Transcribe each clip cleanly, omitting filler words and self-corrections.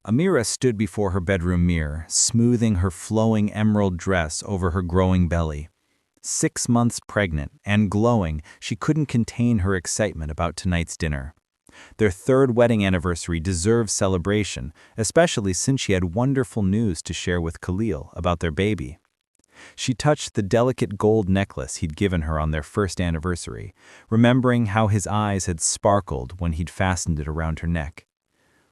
Amira stood before her bedroom mirror, smoothing her flowing emerald dress over her growing belly. 6 months pregnant and glowing, she couldn't contain her excitement about tonight's dinner. Their 3rd wedding anniversary deserved celebration, especially since she had wonderful news to share with Khalil about their baby. She touched the delicate gold necklace he'd given her on their 1st anniversary, remembering how his eyes had sparkled when he'd fastened it around her neck.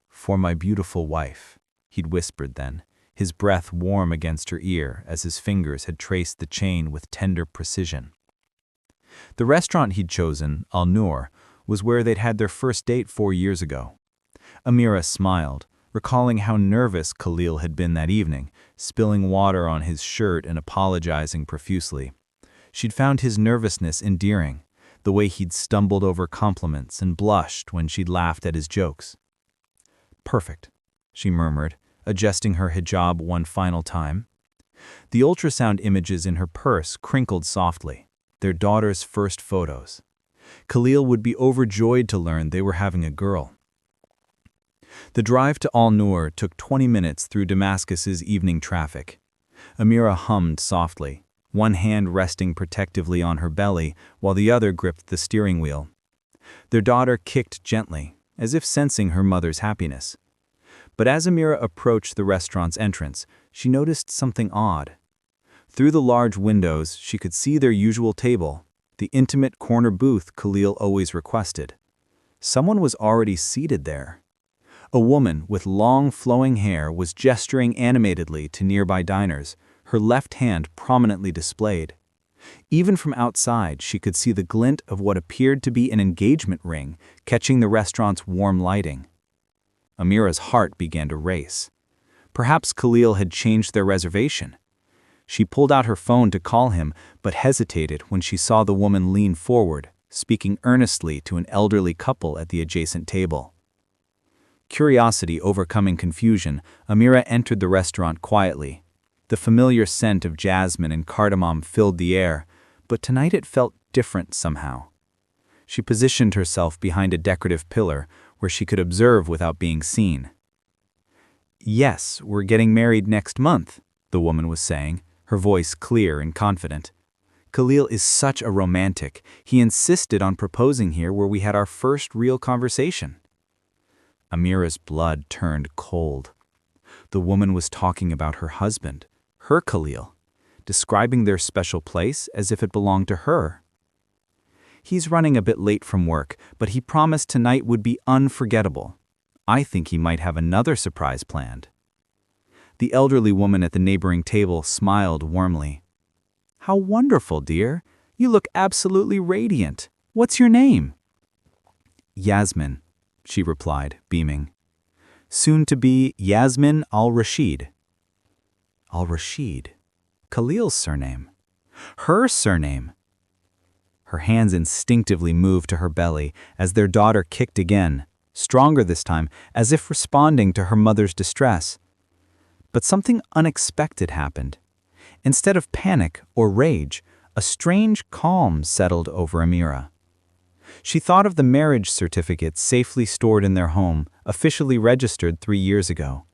"For my beautiful wife," he'd whispered then, his breath warm against her ear as his fingers had traced the chain with tender precision. The restaurant he'd chosen, Al Noor, was where they'd had their first date 4 years ago. Amira smiled, recalling how nervous Khalil had been that evening, spilling water on his shirt and apologizing profusely. She'd found his nervousness endearing, the way he'd stumbled over compliments and blushed when she'd laughed at his jokes. "Perfect," she murmured, adjusting her hijab one final time. The ultrasound images in her purse crinkled softly, their daughter's first photos. Khalil would be overjoyed to learn they were having a girl. The drive to Al Noor took 20 minutes through Damascus's evening traffic. Amira hummed softly, one hand resting protectively on her belly while the other gripped the steering wheel. Their daughter kicked gently, as if sensing her mother's happiness. But as Amira approached the restaurant's entrance, she noticed something odd. Through the large windows, she could see their usual table, the intimate corner booth Khalil always requested. Someone was already seated there. A woman with long flowing hair was gesturing animatedly to nearby diners, her left hand prominently displayed. Even from outside, she could see the glint of what appeared to be an engagement ring catching the restaurant's warm lighting. Amira's heart began to race. Perhaps Khalil had changed their reservation. She pulled out her phone to call him, but hesitated when she saw the woman lean forward, speaking earnestly to an elderly couple at the adjacent table. Curiosity overcoming confusion, Amira entered the restaurant quietly. The familiar scent of jasmine and cardamom filled the air, but tonight it felt different somehow. She positioned herself behind a decorative pillar where she could observe without being seen. "Yes, we're getting married next month," the woman was saying, her voice clear and confident. "Khalil is such a romantic. He insisted on proposing here where we had our first real conversation." Amira's blood turned cold. The woman was talking about her husband, her Khalil, describing their special place as if it belonged to her. "He's running a bit late from work, but he promised tonight would be unforgettable. I think he might have another surprise planned." The elderly woman at the neighboring table smiled warmly. "How wonderful, dear. You look absolutely radiant. What's your name?" "Yasmin," she replied, beaming. "Soon to be Yasmin al-Rashid." Al-Rashid? Khalil's surname. Her surname. Her hands instinctively moved to her belly as their daughter kicked again, stronger this time, as if responding to her mother's distress. But something unexpected happened. Instead of panic or rage, a strange calm settled over Amira. She thought of the marriage certificate safely stored in their home, officially registered 3 years ago.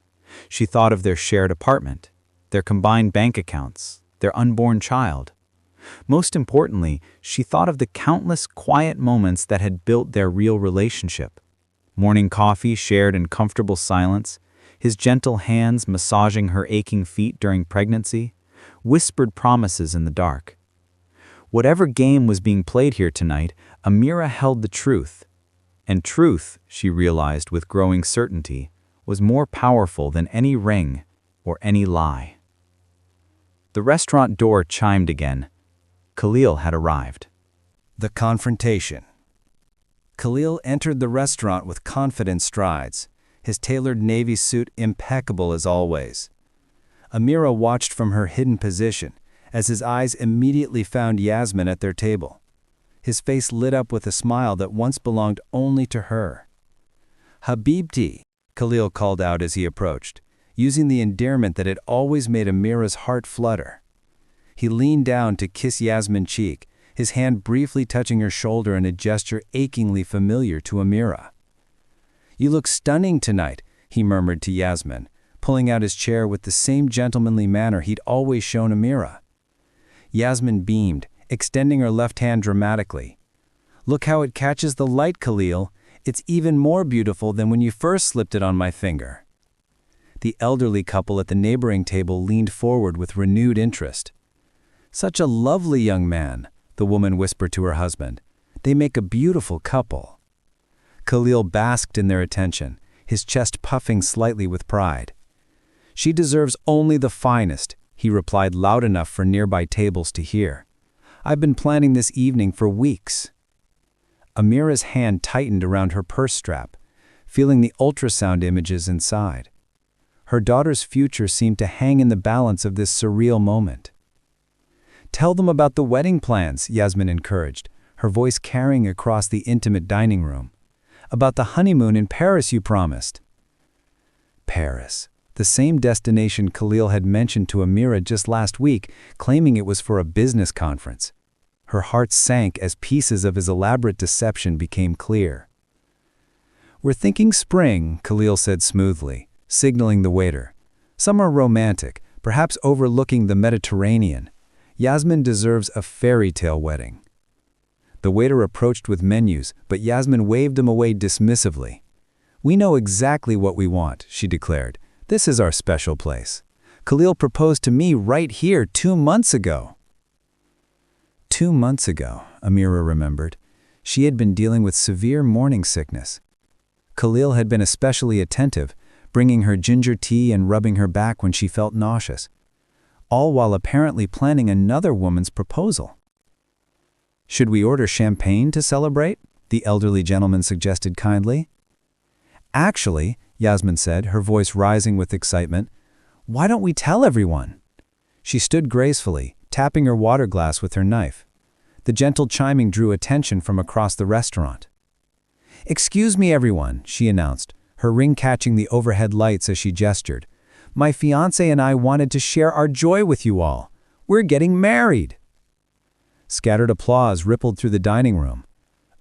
She thought of their shared apartment, their combined bank accounts, their unborn child. Most importantly, she thought of the countless quiet moments that had built their real relationship. Morning coffee shared in comfortable silence, his gentle hands massaging her aching feet during pregnancy, whispered promises in the dark. Whatever game was being played here tonight, Amira held the truth. And truth, she realized with growing certainty, was more powerful than any ring or any lie. The restaurant door chimed again. Khalil had arrived. The confrontation. Khalil entered the restaurant with confident strides, his tailored navy suit impeccable as always. Amira watched from her hidden position, as his eyes immediately found Yasmin at their table. His face lit up with a smile that once belonged only to her. "Habibti," Khalil called out as he approached, using the endearment that had always made Amira's heart flutter. He leaned down to kiss Yasmin's cheek, his hand briefly touching her shoulder in a gesture achingly familiar to Amira. "You look stunning tonight," he murmured to Yasmin, pulling out his chair with the same gentlemanly manner he'd always shown Amira. Yasmin beamed, extending her left hand dramatically. "Look how it catches the light, Khalil. It's even more beautiful than when you first slipped it on my finger." The elderly couple at the neighboring table leaned forward with renewed interest. "Such a lovely young man," the woman whispered to her husband. "They make a beautiful couple." Khalil basked in their attention, his chest puffing slightly with pride. "She deserves only the finest," he replied loud enough for nearby tables to hear. "I've been planning this evening for weeks." Amira's hand tightened around her purse strap, feeling the ultrasound images inside. Her daughter's future seemed to hang in the balance of this surreal moment. "Tell them about the wedding plans," Yasmin encouraged, her voice carrying across the intimate dining room. "About the honeymoon in Paris you promised." Paris, the same destination Khalil had mentioned to Amira just last week, claiming it was for a business conference. Her heart sank as pieces of his elaborate deception became clear. "We're thinking spring," Khalil said smoothly, signaling the waiter. "Some are romantic, perhaps overlooking the Mediterranean. Yasmin deserves a fairy tale wedding." The waiter approached with menus, but Yasmin waved him away dismissively. "We know exactly what we want," she declared. "This is our special place. Khalil proposed to me right here 2 months ago." 2 months ago, Amira remembered, she had been dealing with severe morning sickness. Khalil had been especially attentive, bringing her ginger tea and rubbing her back when she felt nauseous, all while apparently planning another woman's proposal. "Should we order champagne to celebrate?" the elderly gentleman suggested kindly. "Actually," Yasmin said, her voice rising with excitement, "why don't we tell everyone?" She stood gracefully, tapping her water glass with her knife. The gentle chiming drew attention from across the restaurant. "Excuse me, everyone," she announced, her ring catching the overhead lights as she gestured. "My fiancé and I wanted to share our joy with you all. We're getting married." Scattered applause rippled through the dining room.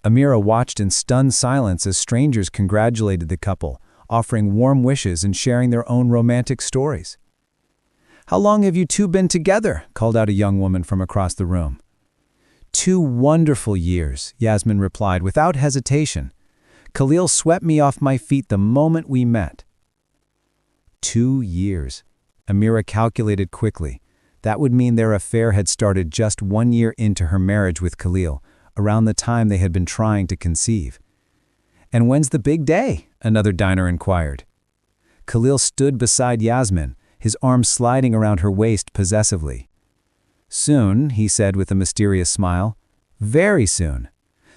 Amira watched in stunned silence as strangers congratulated the couple, offering warm wishes and sharing their own romantic stories. "How long have you two been together?" called out a young woman from across the room. 2 wonderful years, Yasmin replied without hesitation. "Khalil swept me off my feet the moment we met." 2 years. Amira calculated quickly. That would mean their affair had started just 1 year into her marriage with Khalil, around the time they had been trying to conceive. "And when's the big day?" another diner inquired. Khalil stood beside Yasmin, his arms sliding around her waist possessively. "Soon," he said with a mysterious smile. "Very soon.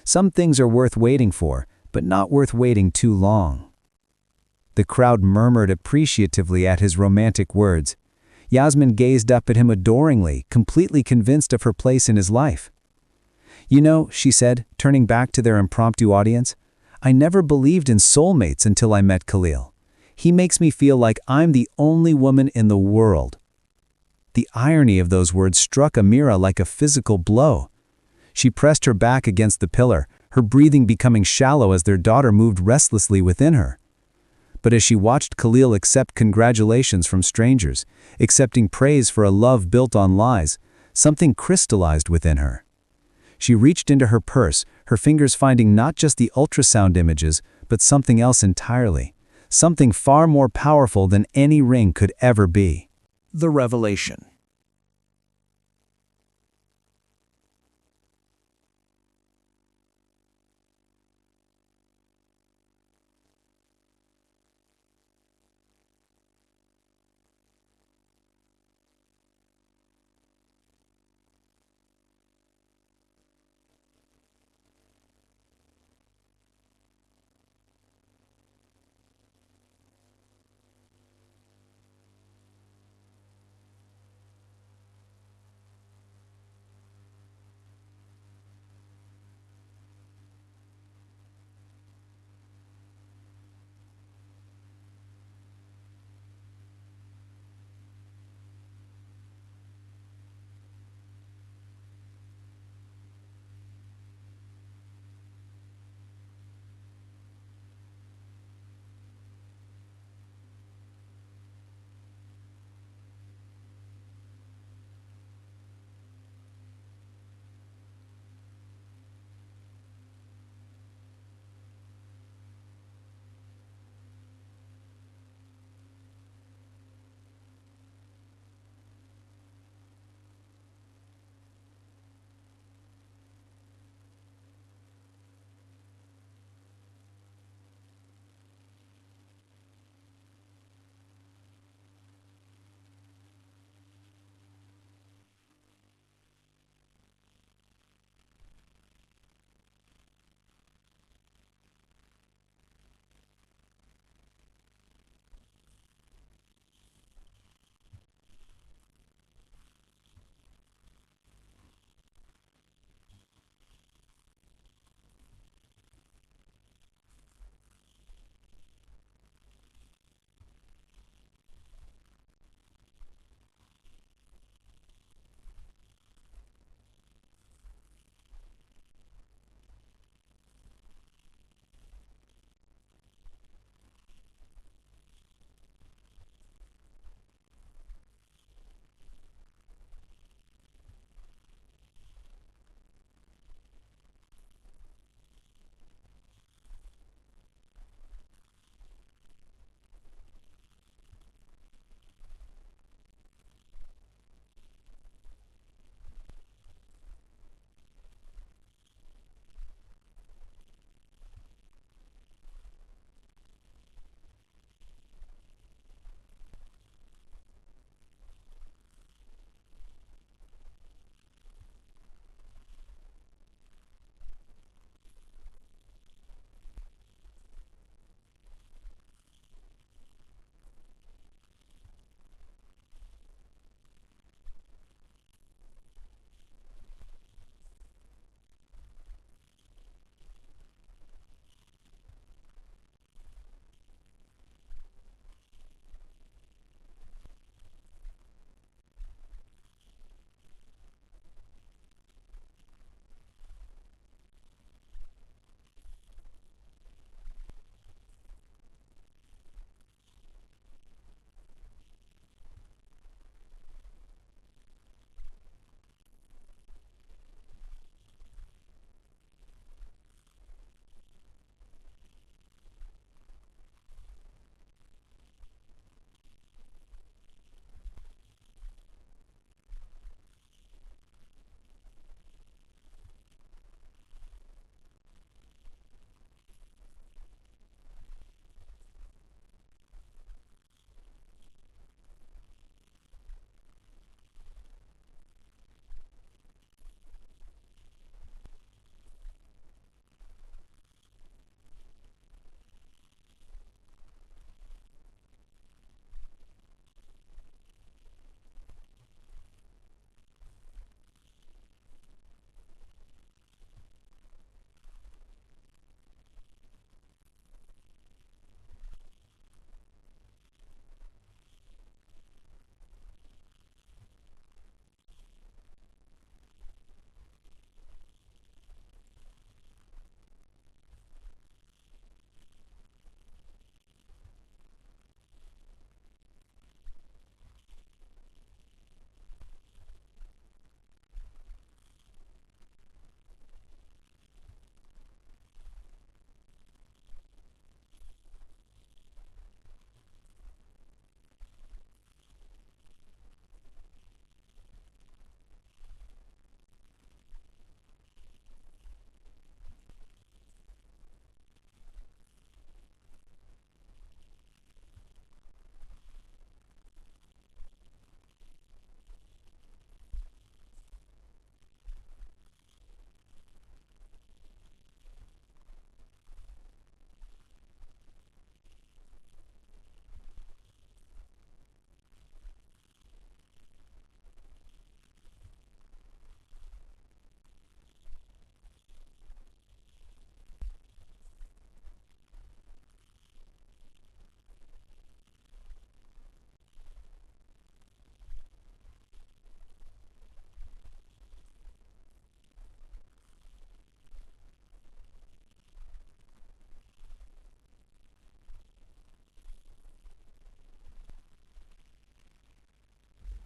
Some things are worth waiting for, but not worth waiting too long." The crowd murmured appreciatively at his romantic words. Yasmin gazed up at him adoringly, completely convinced of her place in his life. "You know," she said, turning back to their impromptu audience, "I never believed in soulmates until I met Khalil. He makes me feel like I'm the only woman in the world." The irony of those words struck Amira like a physical blow. She pressed her back against the pillar, her breathing becoming shallow as their daughter moved restlessly within her. But as she watched Khalil accept congratulations from strangers, accepting praise for a love built on lies, something crystallized within her. She reached into her purse, her fingers finding not just the ultrasound images, but something else entirely, something far more powerful than any ring could ever be. The revelation.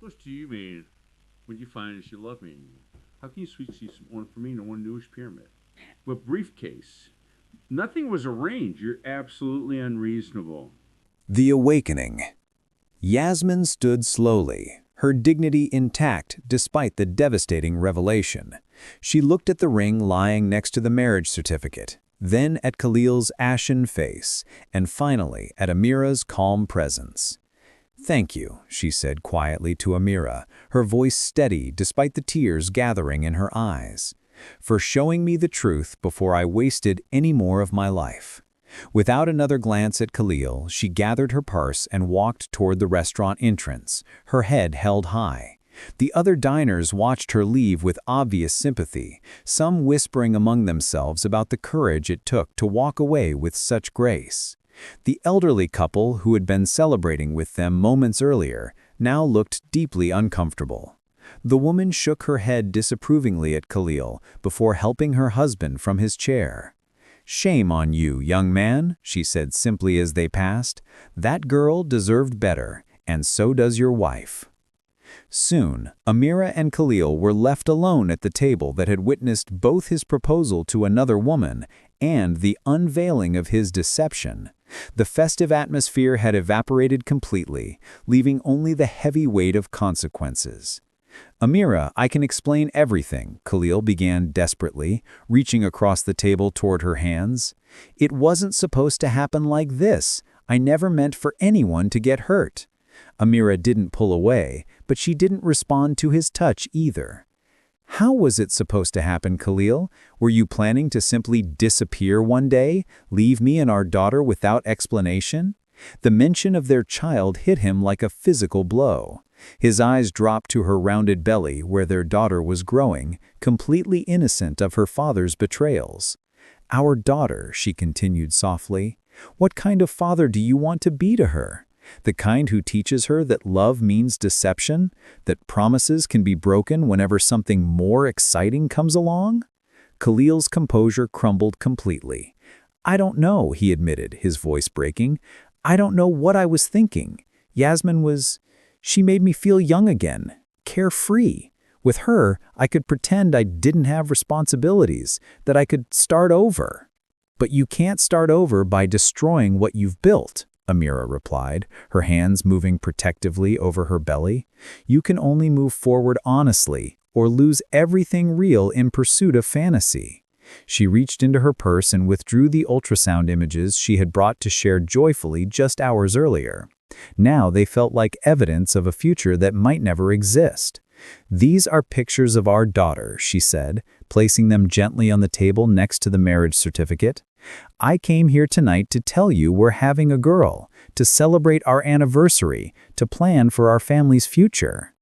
What's to you mean when you find that you love me? How can you sweet see one for me and one newish pyramid? But briefcase. Nothing was arranged. You're absolutely unreasonable. The awakening. Yasmin stood slowly, her dignity intact despite the devastating revelation. She looked at the ring lying next to the marriage certificate, then at Khalil's ashen face, and finally at Amira's calm presence. "Thank you," she said quietly to Amira, her voice steady despite the tears gathering in her eyes, "for showing me the truth before I wasted any more of my life." Without another glance at Khalil, she gathered her purse and walked toward the restaurant entrance, her head held high. The other diners watched her leave with obvious sympathy, some whispering among themselves about the courage it took to walk away with such grace. The elderly couple who had been celebrating with them moments earlier now looked deeply uncomfortable. The woman shook her head disapprovingly at Khalil before helping her husband from his chair. "Shame on you, young man," she said simply as they passed. "That girl deserved better, and so does your wife." Soon, Amira and Khalil were left alone at the table that had witnessed both his proposal to another woman and the unveiling of his deception. The festive atmosphere had evaporated completely, leaving only the heavy weight of consequences. "Amira, I can explain everything," Khalil began desperately, reaching across the table toward her hands. "It wasn't supposed to happen like this. I never meant for anyone to get hurt." Amira didn't pull away, but she didn't respond to his touch either. "How was it supposed to happen, Khalil? Were you planning to simply disappear one day, leave me and our daughter without explanation?" The mention of their child hit him like a physical blow. His eyes dropped to her rounded belly where their daughter was growing, completely innocent of her father's betrayals. "Our daughter," she continued softly. "What kind of father do you want to be to her? The kind who teaches her that love means deception, that promises can be broken whenever something more exciting comes along?" Khalil's composure crumbled completely. "I don't know," he admitted, his voice breaking. "I don't know what I was thinking. She made me feel young again, carefree. With her, I could pretend I didn't have responsibilities, that I could start over." "But you can't start over by destroying what you've built," Amira replied, her hands moving protectively over her belly. "You can only move forward honestly, or lose everything real in pursuit of fantasy." She reached into her purse and withdrew the ultrasound images she had brought to share joyfully just hours earlier. Now they felt like evidence of a future that might never exist. "These are pictures of our daughter," she said, placing them gently on the table next to the marriage certificate. "I came here tonight to tell you we're having a girl, to celebrate our anniversary, to plan for our family's future."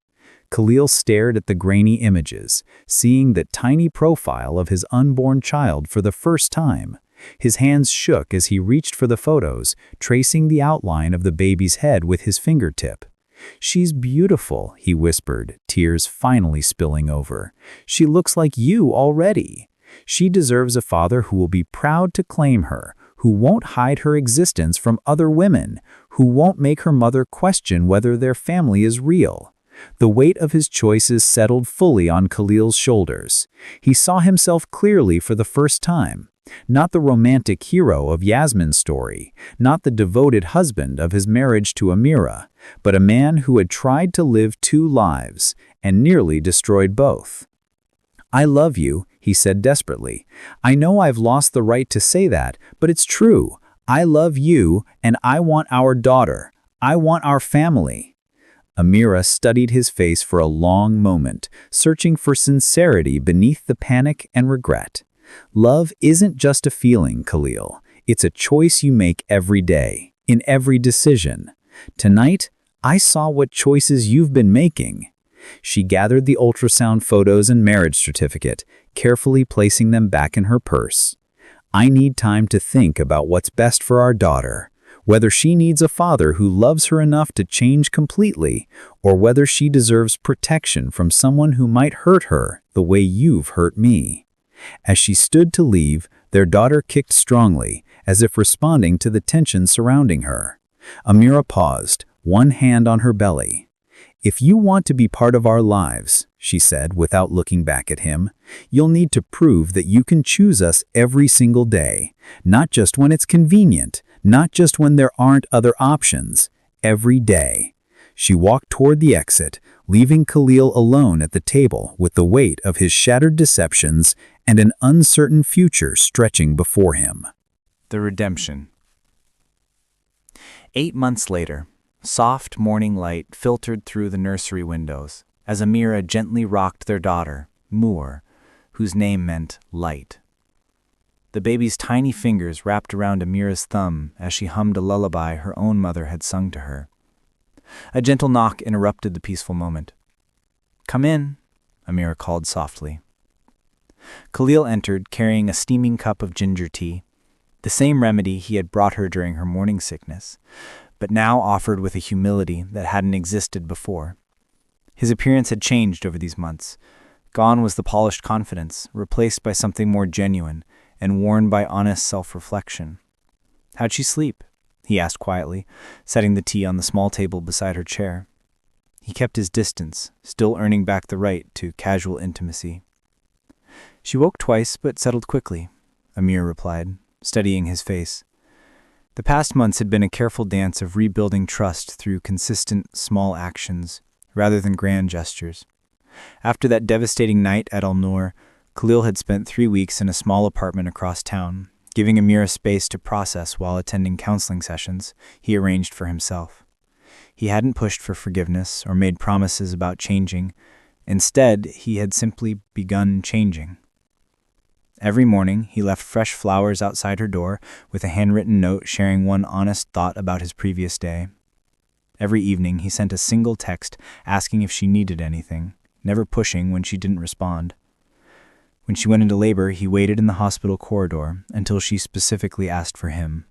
Khalil stared at the grainy images, seeing the tiny profile of his unborn child for the first time. His hands shook as he reached for the photos, tracing the outline of the baby's head with his fingertip. "She's beautiful," he whispered, tears finally spilling over. "She looks like you already. She deserves a father who will be proud to claim her, who won't hide her existence from other women, who won't make her mother question whether their family is real." The weight of his choices settled fully on Khalil's shoulders. He saw himself clearly for the first time. Not the romantic hero of Yasmin's story, not the devoted husband of his marriage to Amira, but a man who had tried to live two lives and nearly destroyed both. "I love you," he said desperately. "I know I've lost the right to say that, but it's true. I love you, and I want our daughter. I want our family." Amira studied his face for a long moment, searching for sincerity beneath the panic and regret. "Love isn't just a feeling, Khalil. It's a choice you make every day, in every decision. Tonight, I saw what choices you've been making." She gathered the ultrasound photos and marriage certificate, carefully placing them back in her purse. "I need time to think about what's best for our daughter. Whether she needs a father who loves her enough to change completely, or whether she deserves protection from someone who might hurt her the way you've hurt me." As she stood to leave, their daughter kicked strongly, as if responding to the tension surrounding her. Amira paused, one hand on her belly. "If you want to be part of our lives," she said without looking back at him, "you'll need to prove that you can choose us every single day, not just when it's convenient, not just when there aren't other options, every day." She walked toward the exit, leaving Khalil alone at the table with the weight of his shattered deceptions and an uncertain future stretching before him. The Redemption. 8 months later, soft morning light filtered through the nursery windows as Amira gently rocked their daughter, Moore, whose name meant light. The baby's tiny fingers wrapped around Amira's thumb as she hummed a lullaby her own mother had sung to her. A gentle knock interrupted the peaceful moment. "Come in," Amira called softly. Khalil entered, carrying a steaming cup of ginger tea, the same remedy he had brought her during her morning sickness, but now offered with a humility that hadn't existed before. His appearance had changed over these months. Gone was the polished confidence, replaced by something more genuine and worn by honest self-reflection. "How'd she sleep?" he asked quietly, setting the tea on the small table beside her chair. He kept his distance, still earning back the right to casual intimacy. "She woke twice, but settled quickly," Amir replied, studying his face. The past months had been a careful dance of rebuilding trust through consistent, small actions, rather than grand gestures. After that devastating night at Al-Noor, Khalil had spent 3 weeks in a small apartment across town, giving Amira space to process while attending counseling sessions he arranged for himself. He hadn't pushed for forgiveness or made promises about changing. Instead, he had simply begun changing. Every morning, he left fresh flowers outside her door with a handwritten note sharing one honest thought about his previous day. Every evening, he sent a single text asking if she needed anything, never pushing when she didn't respond. When she went into labor, he waited in the hospital corridor until she specifically asked for him.